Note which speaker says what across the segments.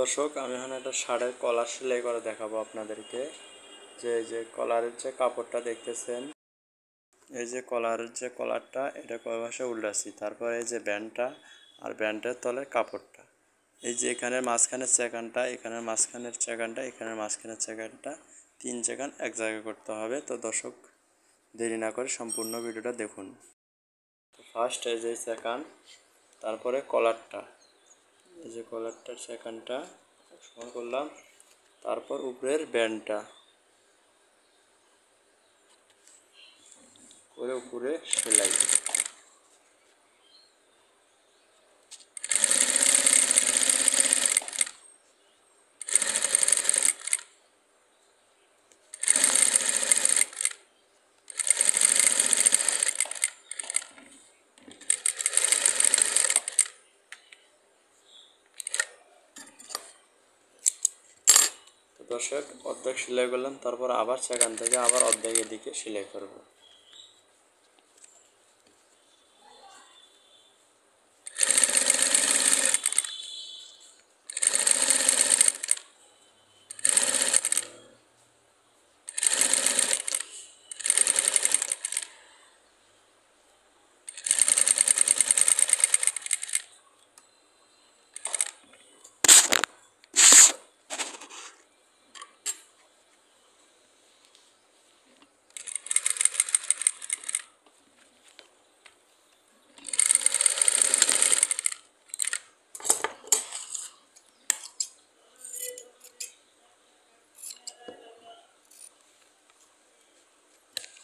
Speaker 1: দর্শক, আমি এখন একটা শার্টের কলার সেলাই করে দেখাবো আপনাদেরকে। এই যে কলারের যে কাপড়টা দেখতেছেন, এই যে কলারের যে কলারটা, এটা কয় ভাষা উল্টাছি। তারপর এই যে ব্যান্ডটা আর ব্যান্ডের তলের কাপড়টা, এই যে এখানের মাঝখানের চেকানটা, এখানের মাঝখানের চেকানটা, এখানের মাঝখানের চেকানটা, 3 চেকান এক জায়গায় করতে হবে। তো দর্শক, দেরি না করে সম্পূর্ণ ভিডিওটা দেখুন। তো ফার্স্ট এই যে চেকান, তারপরে কলারটা, এই যে কলারটার সেকেন্ডটা সমান করলাম, তারপর উপরের ব্যান্ডটা করে উপরে সেলাই। তো দর্শক, অর্ধেক সেলাই করলাম, তারপর আবার সেখান থেকে আবার অর্ধেক এদিকে সেলাই করব।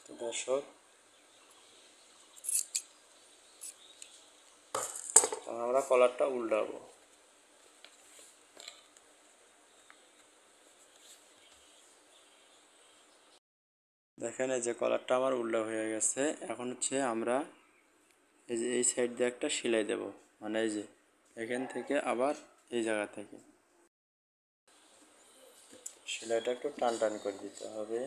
Speaker 1: তো দর্শক, আমরা কলারটা উল্টাবো। দেখেন, এই যে কলারটা আমার উল্টা হয়ে গেছে। এখন হচ্ছে আমরা এই যে এই সাইড দিয়ে একটা সেলাই দেব, মানে এই যে এখান থেকে আবার এই জায়গা থেকে সেলাইটা একটু টান টান করে দিতে হবে।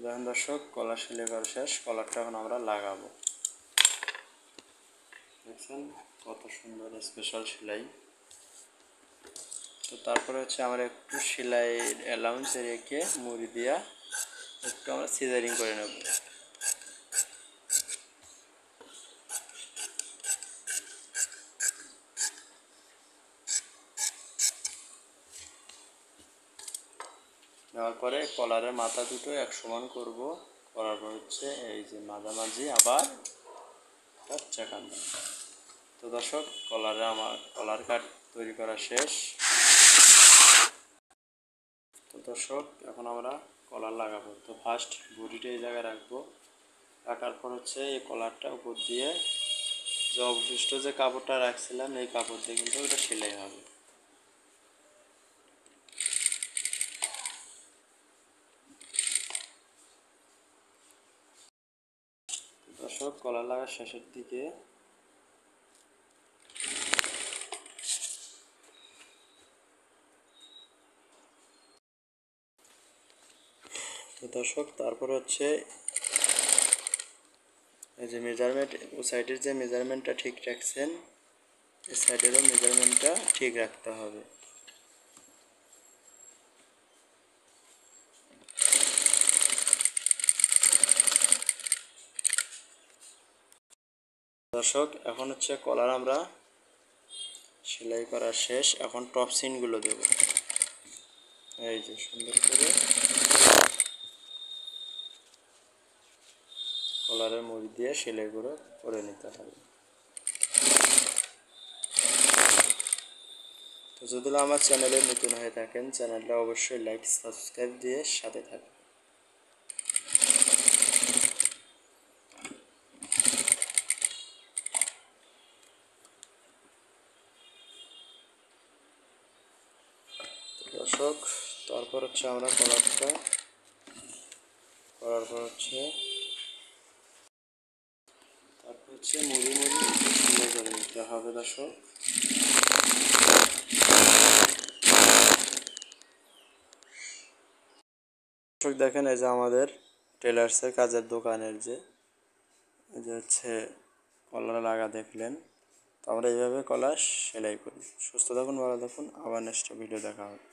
Speaker 1: দেখেন দর্শক, কলার সেলাই করা শেষ। কলারটা এখন আমরা লাগাবো। দেখছেন কত সুন্দর স্পেশাল সেলাই। তো তারপরে হচ্ছে আমরা একটু সেলাইয়ের অ্যালাউন্স রেখে মুড়ি দিয়া একটু আমরা সিজারিং করে নেব। নেওয়ার পরে কলারের মাথা দুটো এক সমান করব। করার পর হচ্ছে এই যে মাঝামাঝি আবার চাকান। তো দর্শক, আমার কলার কাট তৈরি করা শেষ। তো দর্শক, এখন আমরা কলার লাগাবো। তো ফার্স্ট বডিটা এই জায়গায় রাখবো। রাখার পর হচ্ছে এই কলারটা উপর দিয়ে যে অবশিষ্ট যে কাপড়টা রাখছিলাম, এই কাপড় দিয়ে কিন্তু ওটা সেলাই হবে। দর্শক, কলার লাগার শেষের দিকে। তো দর্শক, তারপর হচ্ছে এই যে মেজারমেন্ট, ও সাইডের যে মেজারমেন্টটা ঠিক রাখছেন, এই সাইডেরও মেজারমেন্টটা ঠিক রাখতে হবে। দর্শক, এখন হচ্ছে কলার আমরা সেলাই করা শেষ। এখন টপ সিনগুলো দেব। এই যে সুন্দর করে কলারের মুড়ি দিয়ে সেলাই করে নিতে হবে। তো যদি আমার চ্যানেলে নতুন হয়ে থাকেন, চ্যানেলটা অবশ্যই লাইক সাবস্ক্রাইব দিয়ে সাথে থাকবেন। দর্শক, তারপর হচ্ছে আমরা কলারটা করার পর হচ্ছে মুড়ি সেলাই করে নিতে হবে দর্শক। দর্শক দেখেন, এই যে আমাদের টেলার্সের কাজের দোকানের যে হচ্ছে কলার লাগা দেখলেন, তো আমরা এইভাবে কলা সেলাই করি। সুস্থ থাকুন, ভালো থাকুন, আবার নেক্সট ভিডিও দেখা হবে।